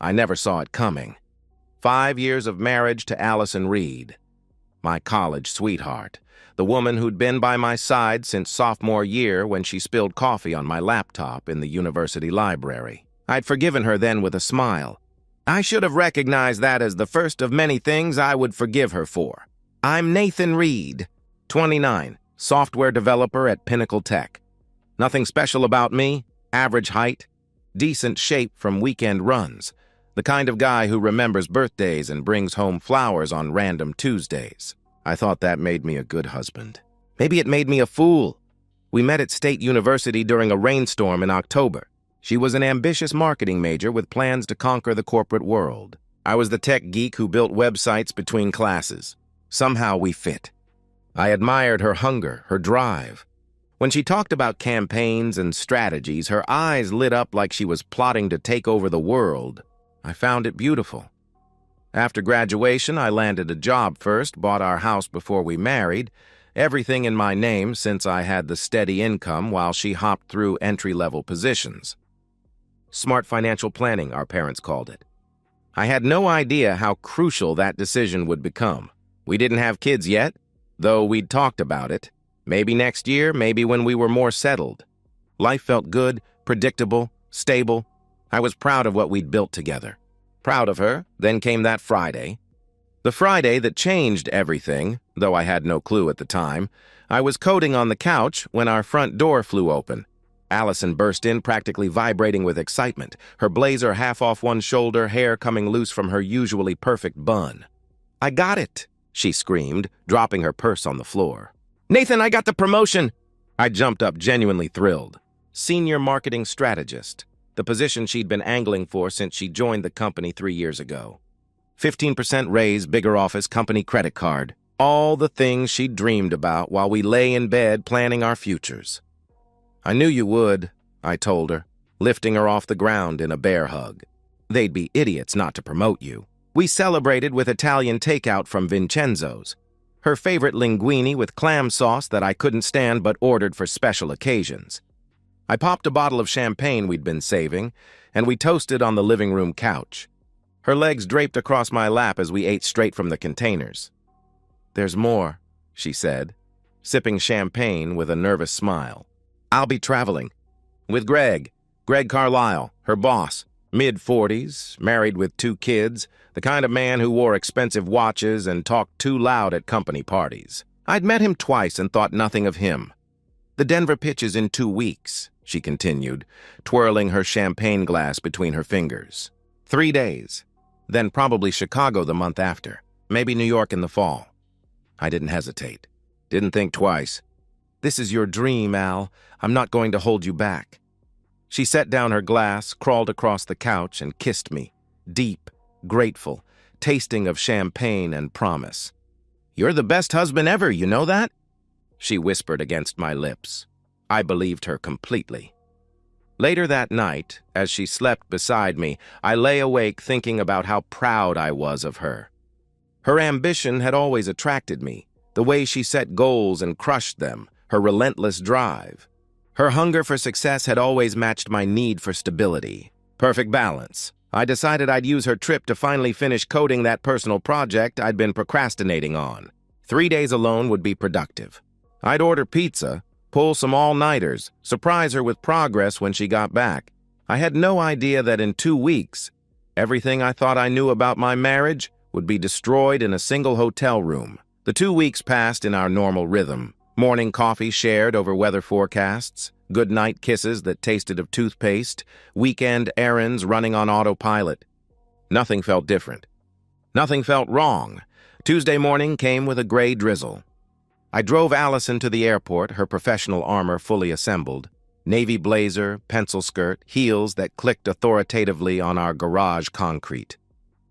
I never saw it coming. 5 years of marriage to Allison Reed, my college sweetheart, the woman who'd been by my side since sophomore year when she spilled coffee on my laptop in the university library. I'd forgiven her then with a smile. I should have recognized that as the first of many things I would forgive her for. I'm Nathan Reed, 29, software developer at Pinnacle Tech. Nothing special about me, average height, decent shape from weekend runs, the kind of guy who remembers birthdays and brings home flowers on random Tuesdays. I thought that made me a good husband. Maybe it made me a fool. We met at State University during a rainstorm in October. She was an ambitious marketing major with plans to conquer the corporate world. I was the tech geek who built websites between classes. Somehow we fit. I admired her hunger, her drive. When she talked about campaigns and strategies, her eyes lit up like she was plotting to take over the world. I found it beautiful. After graduation, I landed a job first, bought our house before we married, everything in my name since I had the steady income while she hopped through entry-level positions. Smart financial planning, our parents called it. I had no idea how crucial that decision would become. We didn't have kids yet, though we'd talked about it. Maybe next year, maybe when we were more settled. Life felt good, predictable, stable. I was proud of what we'd built together. Proud of her, then came that Friday. The Friday that changed everything, though I had no clue at the time. I was coding on the couch when our front door flew open. Allison burst in, practically vibrating with excitement, her blazer half off one shoulder, hair coming loose from her usually perfect bun. "I got it," she screamed, dropping her purse on the floor. "Nathan, I got the promotion!" I jumped up, genuinely thrilled. Senior marketing strategist, the position she'd been angling for since she joined the company 3 years ago. 15% raise, bigger office, company credit card. All the things she'd dreamed about while we lay in bed planning our futures. "I knew you would," I told her, lifting her off the ground in a bear hug. "They'd be idiots not to promote you." We celebrated with Italian takeout from Vincenzo's, her favorite linguine with clam sauce that I couldn't stand but ordered for special occasions. I popped a bottle of champagne we'd been saving, and we toasted on the living room couch. Her legs draped across my lap as we ate straight from the containers. "There's more," she said, sipping champagne with a nervous smile. "I'll be traveling. With Greg Carlisle, her boss, mid-40s, married with 2 kids, the kind of man who wore expensive watches and talked too loud at company parties. I'd met him twice and thought nothing of him. The Denver pitch is in 2 weeks, she continued, twirling her champagne glass between her fingers. 3 days. Then probably Chicago the month after. Maybe New York in the fall. I didn't hesitate. Didn't think twice. "This is your dream, Al. I'm not going to hold you back." She set down her glass, crawled across the couch, and kissed me, deep, grateful, tasting of champagne and promise. "You're the best husband ever, you know that?" she whispered against my lips. I believed her completely. Later that night, as she slept beside me, I lay awake thinking about how proud I was of her. Her ambition had always attracted me, the way she set goals and crushed them, her relentless drive. Her hunger for success had always matched my need for stability. Perfect balance. I decided I'd use her trip to finally finish coding that personal project I'd been procrastinating on. 3 days alone would be productive. I'd order pizza, pull some all-nighters, surprise her with progress when she got back. I had no idea that in 2 weeks, everything I thought I knew about my marriage would be destroyed in a single hotel room. The 2 weeks passed in our normal rhythm. Morning coffee shared over weather forecasts, goodnight kisses that tasted of toothpaste, weekend errands running on autopilot. Nothing felt different. Nothing felt wrong. Tuesday morning came with a gray drizzle. I drove Allison to the airport, her professional armor fully assembled. Navy blazer, pencil skirt, heels that clicked authoritatively on our garage concrete.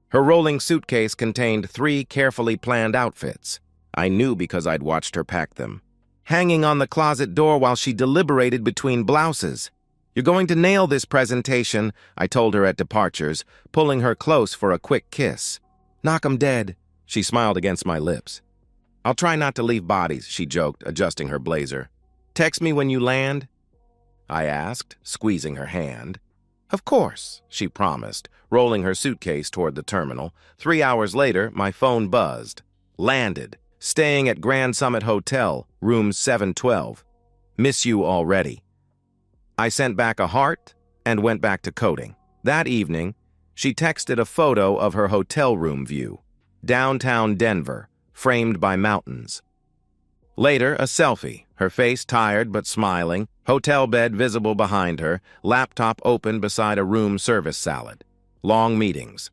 Her rolling suitcase contained 3 carefully planned outfits. I knew because I'd watched her pack them. Hanging on the closet door while she deliberated between blouses. "You're going to nail this presentation," I told her at departures, pulling her close for a quick kiss. "Knock 'em dead," she smiled against my lips. "I'll try not to leave bodies," she joked, adjusting her blazer. "Text me when you land?" I asked, squeezing her hand. Of course, she promised, rolling her suitcase toward the terminal. 3 hours later, my phone buzzed. Landed. Staying at Grand Summit Hotel, room 712. Miss you already. I sent back a heart and went back to coding. That evening, she texted a photo of her hotel room view. Downtown Denver, framed by mountains. Later, a selfie, her face tired but smiling, hotel bed visible behind her, laptop open beside a room service salad. Long meetings.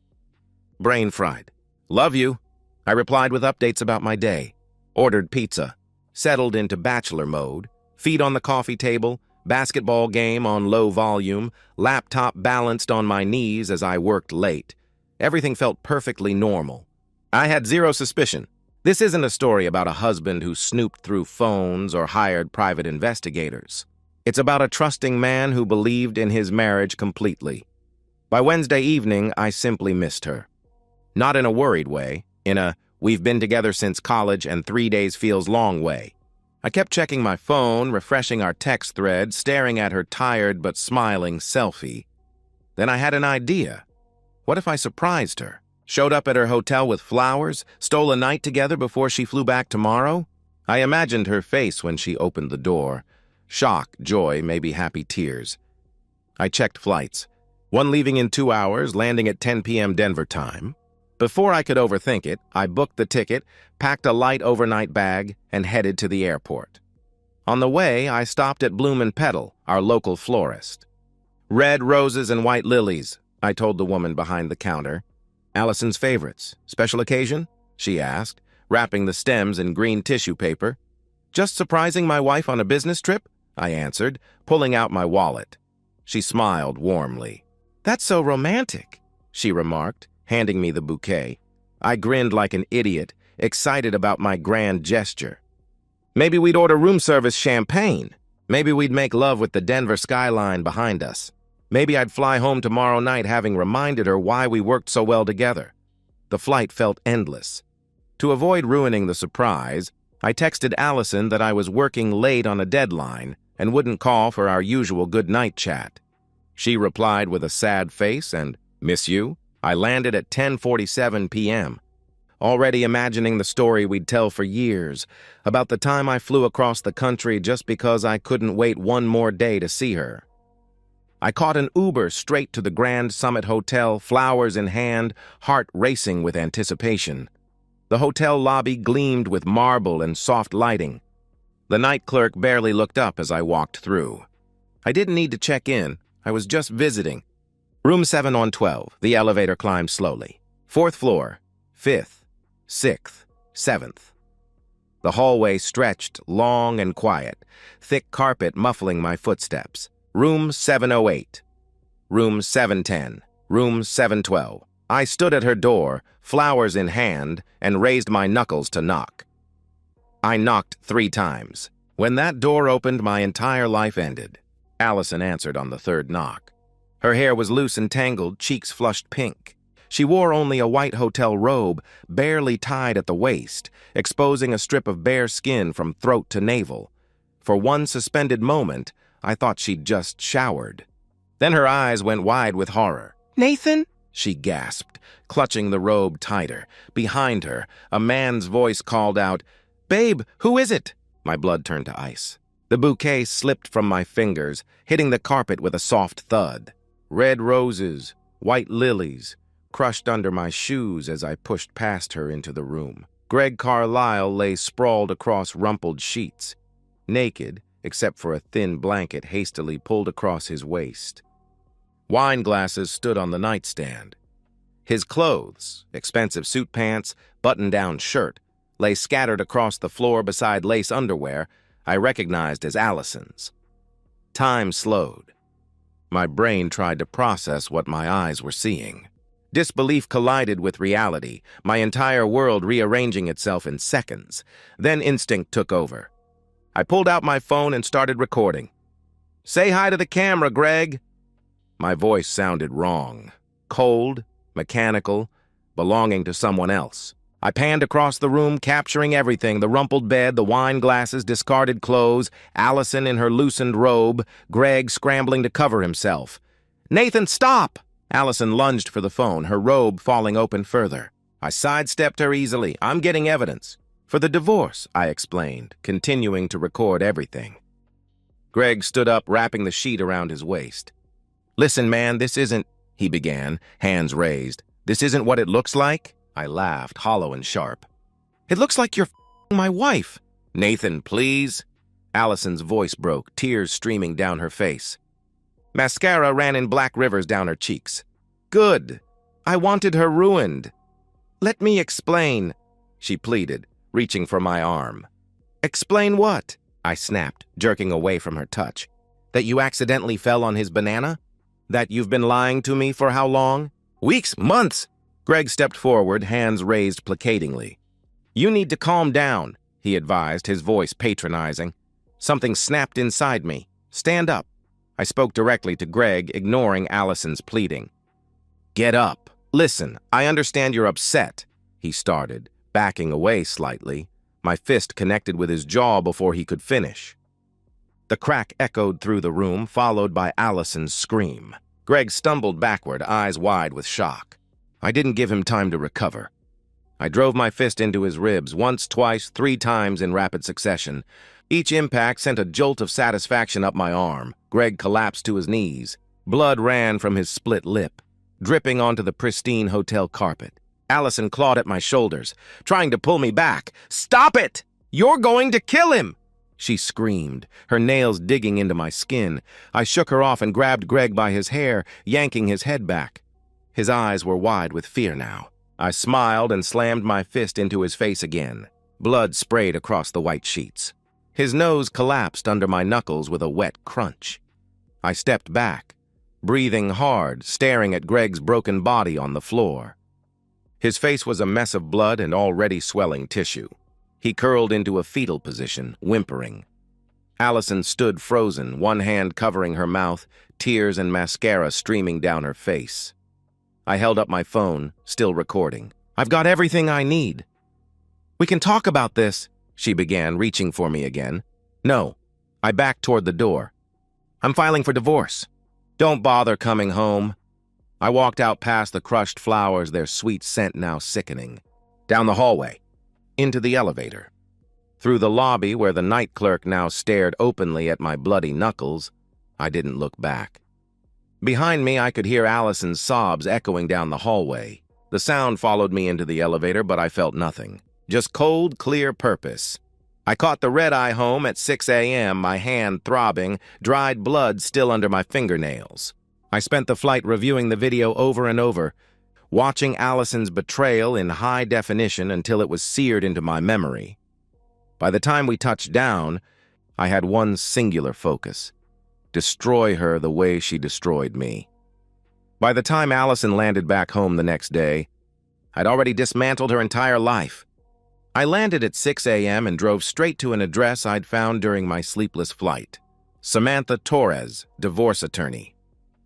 Brain fried. Love you. I replied with updates about my day. Ordered pizza. Settled into bachelor mode. Feet on the coffee table. Basketball game on low volume. Laptop balanced on my knees as I worked late. Everything felt perfectly normal. I had zero suspicion. This isn't a story about a husband who snooped through phones or hired private investigators. It's about a trusting man who believed in his marriage completely. By Wednesday evening, I simply missed her. Not in a worried way, in a we've been together since college and 3 days feels long way. I kept checking my phone, refreshing our text thread, staring at her tired but smiling selfie. Then I had an idea. What if I surprised her? Showed up at her hotel with flowers, stole a night together before she flew back tomorrow? I imagined her face when she opened the door. Shock, joy, maybe happy tears. I checked flights. One leaving in 2 hours, landing at 10 p.m. Denver time. Before I could overthink it, I booked the ticket, packed a light overnight bag, and headed to the airport. On the way, I stopped at Bloom & Petal, our local florist. Red roses and white lilies, I told the woman behind the counter. Allison's favorites. Special occasion? She asked, wrapping the stems in green tissue paper. Just surprising my wife on a business trip? I answered, pulling out my wallet. She smiled warmly. That's so romantic, she remarked, handing me the bouquet. I grinned like an idiot, excited about my grand gesture. Maybe we'd order room service champagne. Maybe we'd make love with the Denver skyline behind us. Maybe I'd fly home tomorrow night having reminded her why we worked so well together. The flight felt endless. To avoid ruining the surprise, I texted Allison that I was working late on a deadline and wouldn't call for our usual goodnight chat. She replied with a sad face and, "Miss you?" I landed at 10:47 p.m., already imagining the story we'd tell for years, about the time I flew across the country just because I couldn't wait one more day to see her. I caught an Uber straight to the Grand Summit Hotel, flowers in hand, heart racing with anticipation. The hotel lobby gleamed with marble and soft lighting. The night clerk barely looked up as I walked through. I didn't need to check in. I was just visiting. Room 7 on 12. The elevator climbed slowly. 4th floor, 5th, 6th, 7th. The hallway stretched, long and quiet, thick carpet muffling my footsteps. Room 708, room 710, room 712. I stood at her door, flowers in hand, and raised my knuckles to knock. I knocked 3 times. When that door opened, my entire life ended. Allison answered on the 3rd knock. Her hair was loose and tangled, cheeks flushed pink. She wore only a white hotel robe, barely tied at the waist, exposing a strip of bare skin from throat to navel. For one suspended moment, I thought she'd just showered. Then her eyes went wide with horror. "Nathan?" she gasped, clutching the robe tighter. Behind her, a man's voice called out, "Babe, who is it?" My blood turned to ice. The bouquet slipped from my fingers, hitting the carpet with a soft thud. Red roses, white lilies, crushed under my shoes as I pushed past her into the room. Greg Carlisle lay sprawled across rumpled sheets, naked, except for a thin blanket hastily pulled across his waist. Wine glasses stood on the nightstand. His clothes, expensive suit pants, button-down shirt, lay scattered across the floor beside lace underwear I recognized as Allison's. Time slowed. My brain tried to process what my eyes were seeing. Disbelief collided with reality, my entire world rearranging itself in seconds. Then instinct took over. I pulled out my phone and started recording. "Say hi to the camera, Greg." My voice sounded wrong, cold, mechanical, belonging to someone else. I panned across the room, capturing everything: the rumpled bed, the wine glasses, discarded clothes, Allison in her loosened robe, Greg scrambling to cover himself. Nathan, stop! Allison lunged for the phone, her robe falling open further. I sidestepped her easily. I'm getting evidence. For the divorce, I explained, continuing to record everything. Greg stood up, wrapping the sheet around his waist. Listen, man, this isn't, he began, hands raised. This isn't what it looks like? I laughed, hollow and sharp. It looks like you're f***ing my wife. Nathan, please. Allison's voice broke, tears streaming down her face. Mascara ran in black rivers down her cheeks. Good. I wanted her ruined. Let me explain, she pleaded, reaching for my arm. Explain what? I snapped, jerking away from her touch. That you accidentally fell on his banana? That you've been lying to me for how long? Weeks, months. Greg stepped forward, hands raised placatingly. You need to calm down, he advised, his voice patronizing. Something snapped inside me. Stand up. I spoke directly to Greg, ignoring Allison's pleading. Get up. Listen, I understand you're upset, he started, backing away slightly. My fist connected with his jaw before he could finish. The crack echoed through the room, followed by Allison's scream. Greg stumbled backward, eyes wide with shock. I didn't give him time to recover. I drove my fist into his ribs once, twice, 3 times in rapid succession. Each impact sent a jolt of satisfaction up my arm. Greg collapsed to his knees. Blood ran from his split lip, dripping onto the pristine hotel carpet. Allison clawed at my shoulders, trying to pull me back. Stop it! You're going to kill him! She screamed, her nails digging into my skin. I shook her off and grabbed Greg by his hair, yanking his head back. His eyes were wide with fear now. I smiled and slammed my fist into his face again. Blood sprayed across the white sheets. His nose collapsed under my knuckles with a wet crunch. I stepped back, breathing hard, staring at Greg's broken body on the floor. His face was a mess of blood and already swelling tissue. He curled into a fetal position, whimpering. Allison stood frozen, one hand covering her mouth, tears and mascara streaming down her face. I held up my phone, still recording. I've got everything I need. We can talk about this, she began, reaching for me again. No. I backed toward the door. I'm filing for divorce. Don't bother coming home. I walked out past the crushed flowers, their sweet scent now sickening. Down the hallway. Into the elevator. Through the lobby where the night clerk now stared openly at my bloody knuckles, I didn't look back. Behind me, I could hear Allison's sobs echoing down the hallway. The sound followed me into the elevator, but I felt nothing. Just cold, clear purpose. I caught the red-eye home at 6 a.m., my hand throbbing, dried blood still under my fingernails. I spent the flight reviewing the video over and over, watching Allison's betrayal in high definition until it was seared into my memory. By the time we touched down, I had one singular focus: destroy her the way she destroyed me. By the time Allison landed back home the next day, I'd already dismantled her entire life. I landed at 6 a.m. and drove straight to an address I'd found during my sleepless flight. Samantha Torres, divorce attorney.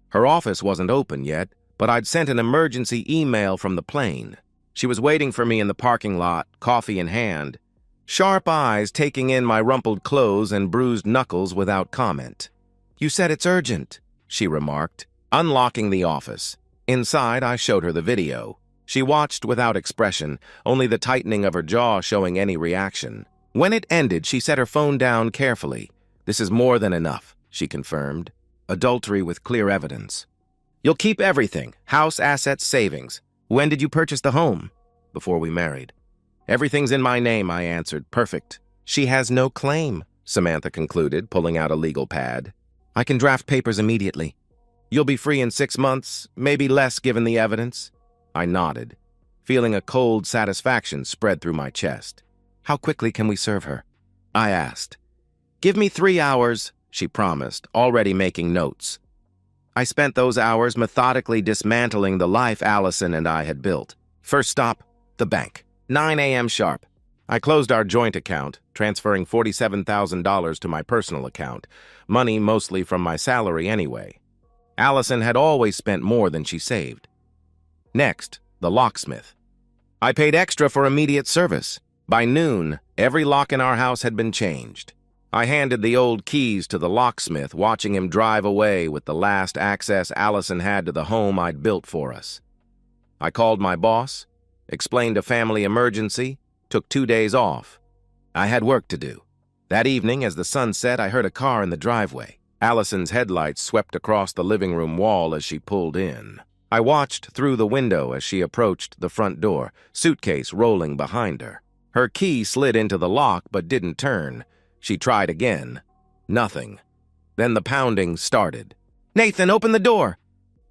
Her office wasn't open yet, but I'd sent an emergency email from the plane. She was waiting for me in the parking lot, coffee in hand, sharp eyes taking in my rumpled clothes and bruised knuckles without comment. You said it's urgent, she remarked, unlocking the office. Inside, I showed her the video. She watched without expression, only the tightening of her jaw showing any reaction. When it ended, she set her phone down carefully. This is more than enough, she confirmed. Adultery with clear evidence. You'll keep everything, house, assets, savings. When did you purchase the home? Before we married. Everything's in my name, I answered. Perfect. She has no claim, Samantha concluded, pulling out a legal pad. I can draft papers immediately. You'll be free in 6 months, maybe less given the evidence. I nodded, feeling a cold satisfaction spread through my chest. How quickly can we serve her? I asked. Give me 3 hours, she promised, already making notes. I spent those hours methodically dismantling the life Allison and I had built. First stop, the bank. 9 a.m. sharp. I closed our joint account, transferring $47,000 to my personal account, money mostly from my salary anyway. Allison had always spent more than she saved. Next, the locksmith. I paid extra for immediate service. By noon, every lock in our house had been changed. I handed the old keys to the locksmith, watching him drive away with the last access Allison had to the home I'd built for us. I called my boss, explained a family emergency, took 2 days off. I had work to do. That evening, as the sun set, I heard a car in the driveway. Allison's headlights swept across the living room wall as she pulled in. I watched through the window as she approached the front door, suitcase rolling behind her. Her key slid into the lock but didn't turn. She tried again. Nothing. Then the pounding started. "Nathan, open the door!"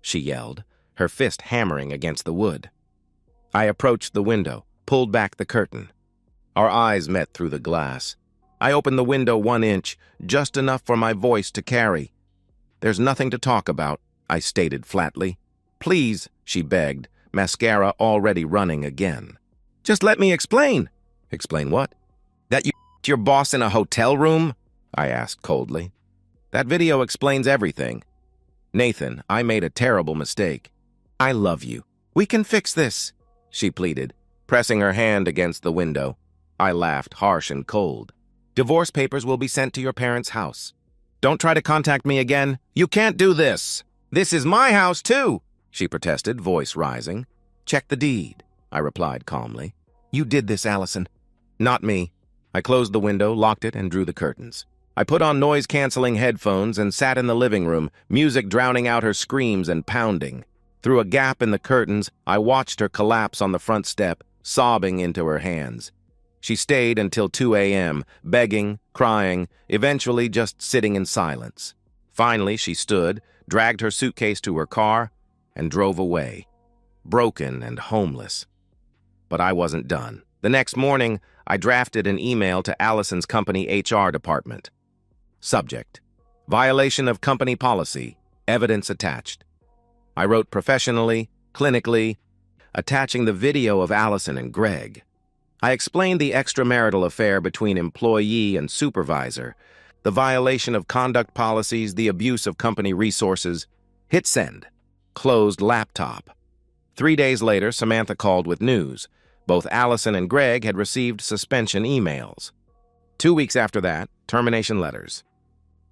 she yelled, her fist hammering against the wood. I approached the window, pulled back the curtain. Our eyes met through the glass. I opened the window 1 inch, just enough for my voice to carry. "There's nothing to talk about," I stated flatly. "Please," she begged, mascara already running again. "Just let me explain." "Explain what?" "That you f***ed your boss in a hotel room?" I asked coldly. "That video explains everything." "Nathan, I made a terrible mistake." "I love you. We can fix this," she pleaded, pressing her hand against the window. I laughed, harsh and cold. "Divorce papers will be sent to your parents' house. Don't try to contact me again. You can't do this. This is my house, too," she protested, voice rising. "Check the deed," I replied calmly. "You did this, Allison." "Not me." I closed the window, locked it, and drew the curtains. I put on noise-canceling headphones and sat in the living room, music drowning out her screams and pounding. Through a gap in the curtains, I watched her collapse on the front step, sobbing into her hands. She stayed until 2 a.m., begging, crying, eventually just sitting in silence. Finally, she stood, dragged her suitcase to her car, and drove away, broken and homeless. But I wasn't done. The next morning, I drafted an email to Allison's company HR department. Subject: violation of company policy, evidence attached. I wrote professionally, clinically, attaching the video of Allison and Greg. I explained the extramarital affair between employee and supervisor, the violation of conduct policies, the abuse of company resources. Hit send. Closed laptop. 3 days later, Samantha called with news. Both Allison and Greg had received suspension emails. 2 weeks after that, termination letters.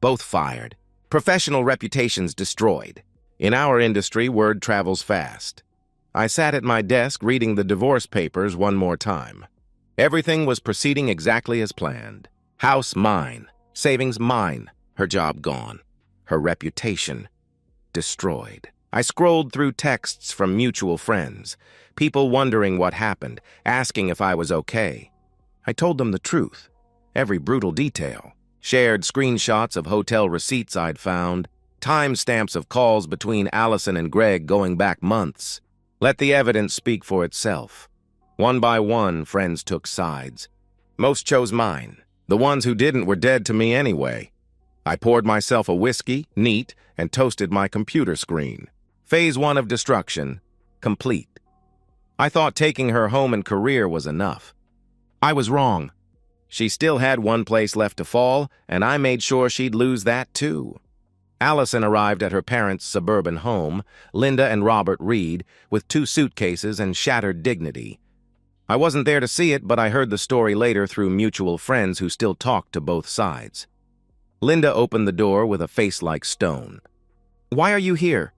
Both fired. Professional reputations destroyed. In our industry, word travels fast. I sat at my desk reading the divorce papers one more time. Everything was proceeding exactly as planned. House mine, savings mine, her job gone, her reputation destroyed. I scrolled through texts from mutual friends, people wondering what happened, asking if I was okay. I told them the truth, every brutal detail, shared screenshots of hotel receipts I'd found, timestamps of calls between Allison and Greg going back months. Let the evidence speak for itself. One by one, friends took sides. Most chose mine. The ones who didn't were dead to me anyway. I poured myself a whiskey, neat, and toasted my computer screen. Phase 1 of destruction, complete. I thought taking her home and career was enough. I was wrong. She still had one place left to fall, and I made sure she'd lose that too. Allison arrived at her parents' suburban home, Linda and Robert Reed, with 2 suitcases and shattered dignity. I wasn't there to see it, but I heard the story later through mutual friends who still talked to both sides. Linda opened the door with a face like stone. "Why are you here?"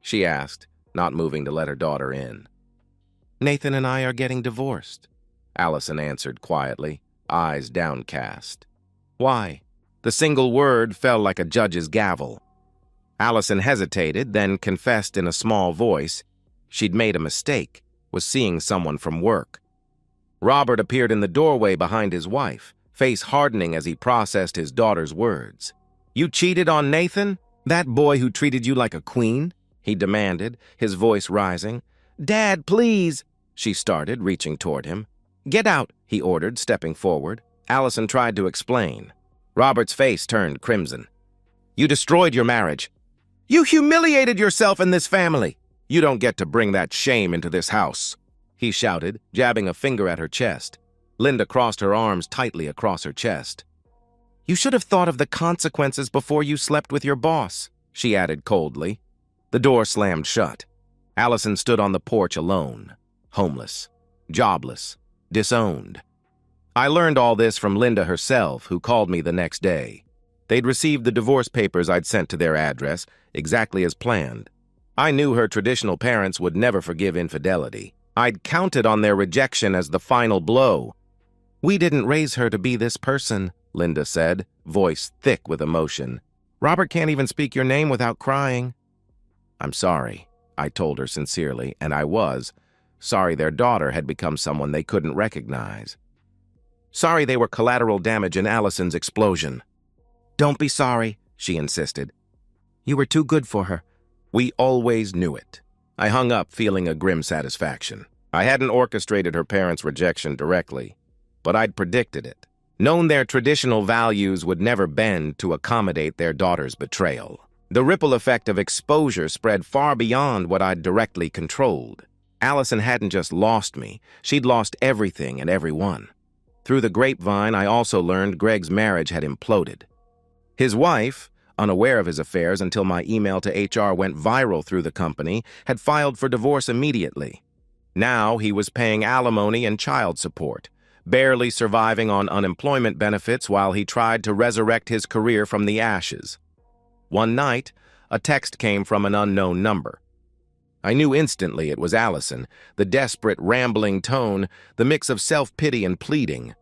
she asked, not moving to let her daughter in. "Nathan and I are getting divorced," Allison answered quietly, eyes downcast. "Why?" The single word fell like a judge's gavel. Allison hesitated, then confessed in a small voice she'd made a mistake, was seeing someone from work. Robert appeared in the doorway behind his wife, face hardening as he processed his daughter's words. "You cheated on Nathan? That boy who treated you like a queen?" he demanded, his voice rising. "Dad, please," she started, reaching toward him. "Get out," he ordered, stepping forward. Allison tried to explain. Robert's face turned crimson. "You destroyed your marriage. You humiliated yourself in this family. You don't get to bring that shame into this house," he shouted, jabbing a finger at her chest. Linda crossed her arms tightly across her chest. "You should have thought of the consequences before you slept with your boss," she added coldly. The door slammed shut. Allison stood on the porch alone, homeless, jobless, disowned. I learned all this from Linda herself, who called me the next day. They'd received the divorce papers I'd sent to their address, exactly as planned. I knew her traditional parents would never forgive infidelity. I'd counted on their rejection as the final blow. "We didn't raise her to be this person," Linda said, voice thick with emotion. "Robert can't even speak your name without crying." "I'm sorry," I told her sincerely, and I was. Sorry their daughter had become someone they couldn't recognize. Sorry they were collateral damage in Allison's explosion. "Don't be sorry," she insisted. "You were too good for her." We always knew it. I hung up feeling a grim satisfaction. I hadn't orchestrated her parents' rejection directly, but I'd predicted it. Known their traditional values would never bend to accommodate their daughter's betrayal. The ripple effect of exposure spread far beyond what I'd directly controlled. Allison hadn't just lost me, she'd lost everything and everyone. Through the grapevine, I also learned Greg's marriage had imploded. His wife, unaware of his affairs until my email to HR went viral through the company, had filed for divorce immediately. Now he was paying alimony and child support, barely surviving on unemployment benefits while he tried to resurrect his career from the ashes. One night, a text came from an unknown number. I knew instantly it was Allison, the desperate, rambling tone, the mix of self-pity and pleading.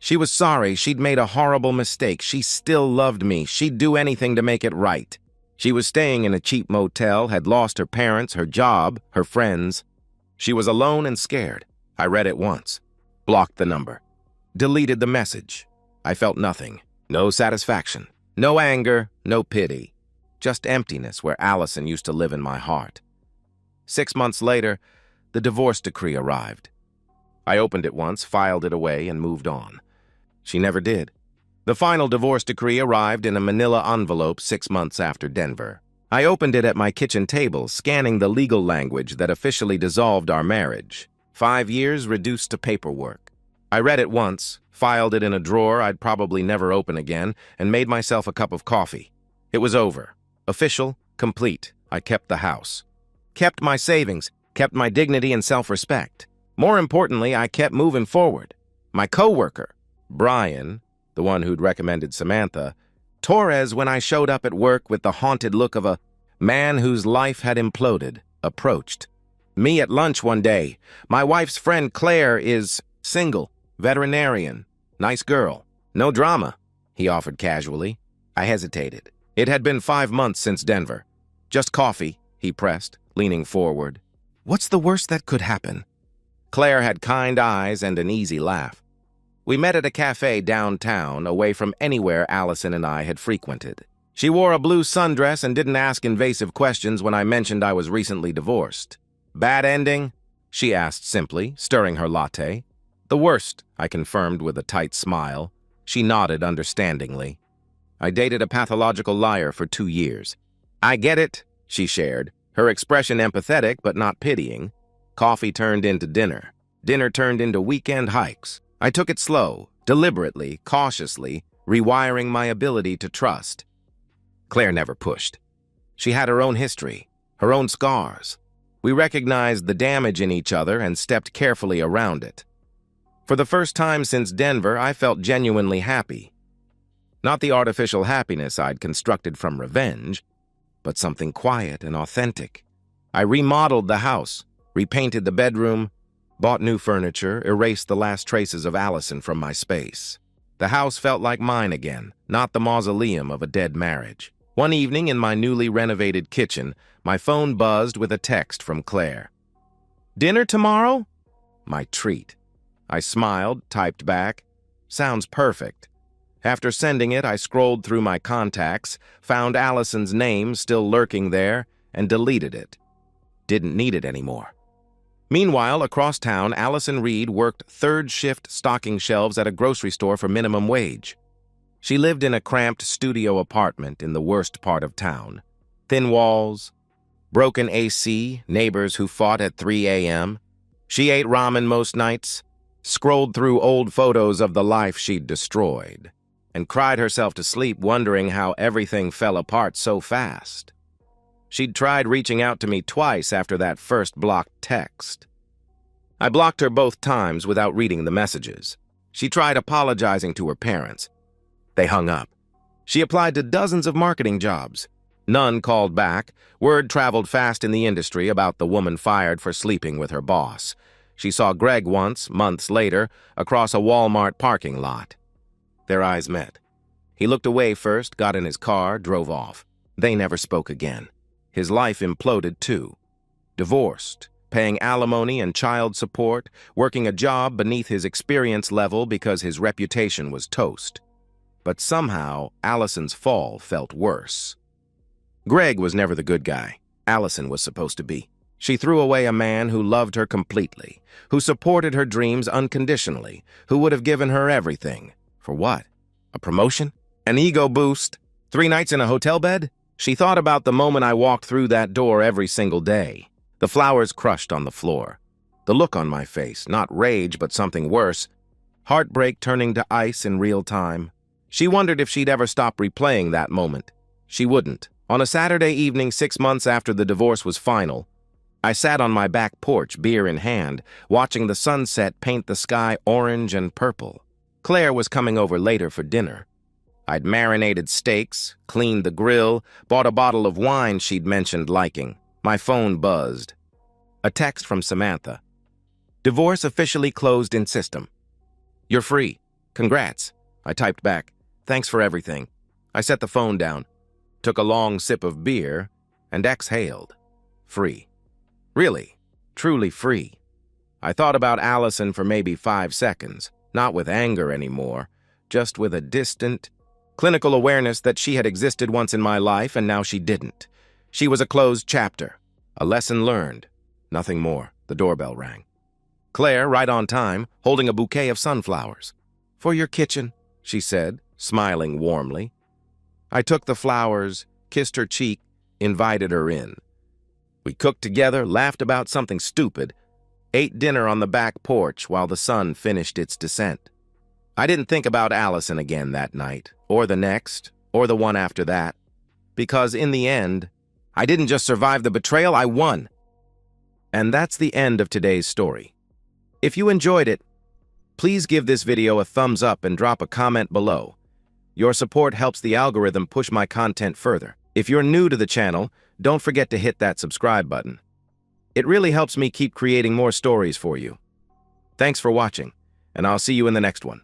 She was sorry, she'd made a horrible mistake, she still loved me, she'd do anything to make it right. She was staying in a cheap motel, had lost her parents, her job, her friends. She was alone and scared. I read it once, blocked the number, deleted the message. I felt nothing, no satisfaction, no anger, no pity, just emptiness where Allison used to live in my heart. 6 months later, the divorce decree arrived. I opened it once, filed it away, and moved on. She never did. The final divorce decree arrived in a manila envelope 6 months after Denver. I opened it at my kitchen table, scanning the legal language that officially dissolved our marriage. 5 years reduced to paperwork. I read it once, filed it in a drawer I'd probably never open again, and made myself a cup of coffee. It was over. Official, complete. I kept the house. Kept my savings, kept my dignity and self-respect. More importantly, I kept moving forward. My coworker, Brian, the one who'd recommended Samantha, Torres, when I showed up at work with the haunted look of a man whose life had imploded, approached. Me at lunch one day. "My wife's friend Claire is single, veterinarian, nice girl. No drama," he offered casually. I hesitated. It had been 5 months since Denver. "Just coffee," he pressed, leaning forward. "What's the worst that could happen?" Claire had kind eyes and an easy laugh. We met at a cafe downtown, away from anywhere Allison and I had frequented. She wore a blue sundress and didn't ask invasive questions when I mentioned I was recently divorced. "Bad ending?" she asked simply, stirring her latte. "The worst," I confirmed with a tight smile. She nodded understandingly. "I dated a pathological liar for 2 years." "I get it," she shared, her expression empathetic but not pitying. Coffee turned into dinner. Dinner turned into weekend hikes. I took it slow, deliberately, cautiously, rewiring my ability to trust. Claire never pushed. She had her own history, her own scars. We recognized the damage in each other and stepped carefully around it. For the first time since Denver, I felt genuinely happy. Not the artificial happiness I'd constructed from revenge, but something quiet and authentic. I remodeled the house, repainted the bedroom, bought new furniture, erased the last traces of Allison from my space. The house felt like mine again, not the mausoleum of a dead marriage. One evening in my newly renovated kitchen, my phone buzzed with a text from Claire. "Dinner tomorrow?" My treat. I smiled, typed back, "Sounds perfect." After sending it, I scrolled through my contacts, found Allison's name still lurking there, and deleted it. Didn't need it anymore. Meanwhile, across town, Allison Reed worked third-shift stocking shelves at a grocery store for minimum wage. She lived in a cramped studio apartment in the worst part of town. Thin walls, broken AC, neighbors who fought at 3 a.m. She ate ramen most nights, scrolled through old photos of the life she'd destroyed, and cried herself to sleep wondering how everything fell apart so fast. She'd tried reaching out to me twice after that first blocked text. I blocked her both times without reading the messages. She tried apologizing to her parents. They hung up. She applied to dozens of marketing jobs. None called back. Word traveled fast in the industry about the woman fired for sleeping with her boss. She saw Greg once, months later, across a Walmart parking lot. Their eyes met. He looked away first, got in his car, drove off. They never spoke again. His life imploded too. Divorced, paying alimony and child support, working a job beneath his experience level because his reputation was toast. But somehow, Allison's fall felt worse. Greg was never the good guy. Allison was supposed to be. She threw away a man who loved her completely, who supported her dreams unconditionally, who would have given her everything. For what? A promotion? An ego boost? 3 nights in a hotel bed? She thought about the moment I walked through that door every single day. The flowers crushed on the floor. The look on my face, not rage, but something worse. Heartbreak turning to ice in real time. She wondered if she'd ever stop replaying that moment. She wouldn't. On a Saturday evening 6 months after the divorce was final, I sat on my back porch, beer in hand, watching the sunset paint the sky orange and purple. Claire was coming over later for dinner. I'd marinated steaks, cleaned the grill, bought a bottle of wine she'd mentioned liking. My phone buzzed. A text from Samantha. Divorce officially closed in system. You're free. Congrats. I typed back. Thanks for everything. I set the phone down, took a long sip of beer, and exhaled. Free. Really, truly free. I thought about Allison for maybe 5 seconds, not with anger anymore, just with a distant, clinical awareness that she had existed once in my life and now she didn't. She was a closed chapter, a lesson learned, nothing more. The doorbell rang. Claire, right on time, holding a bouquet of sunflowers. For your kitchen, she said, smiling warmly. I took the flowers, kissed her cheek, invited her in. We cooked together, laughed about something stupid, ate dinner on the back porch while the sun finished its descent. I didn't think about Allison again that night, or the next, or the one after that, because in the end, I didn't just survive the betrayal, I won. And that's the end of today's story. If you enjoyed it, please give this video a thumbs up and drop a comment below. Your support helps the algorithm push my content further. If you're new to the channel, don't forget to hit that subscribe button. It really helps me keep creating more stories for you. Thanks for watching, and I'll see you in the next one.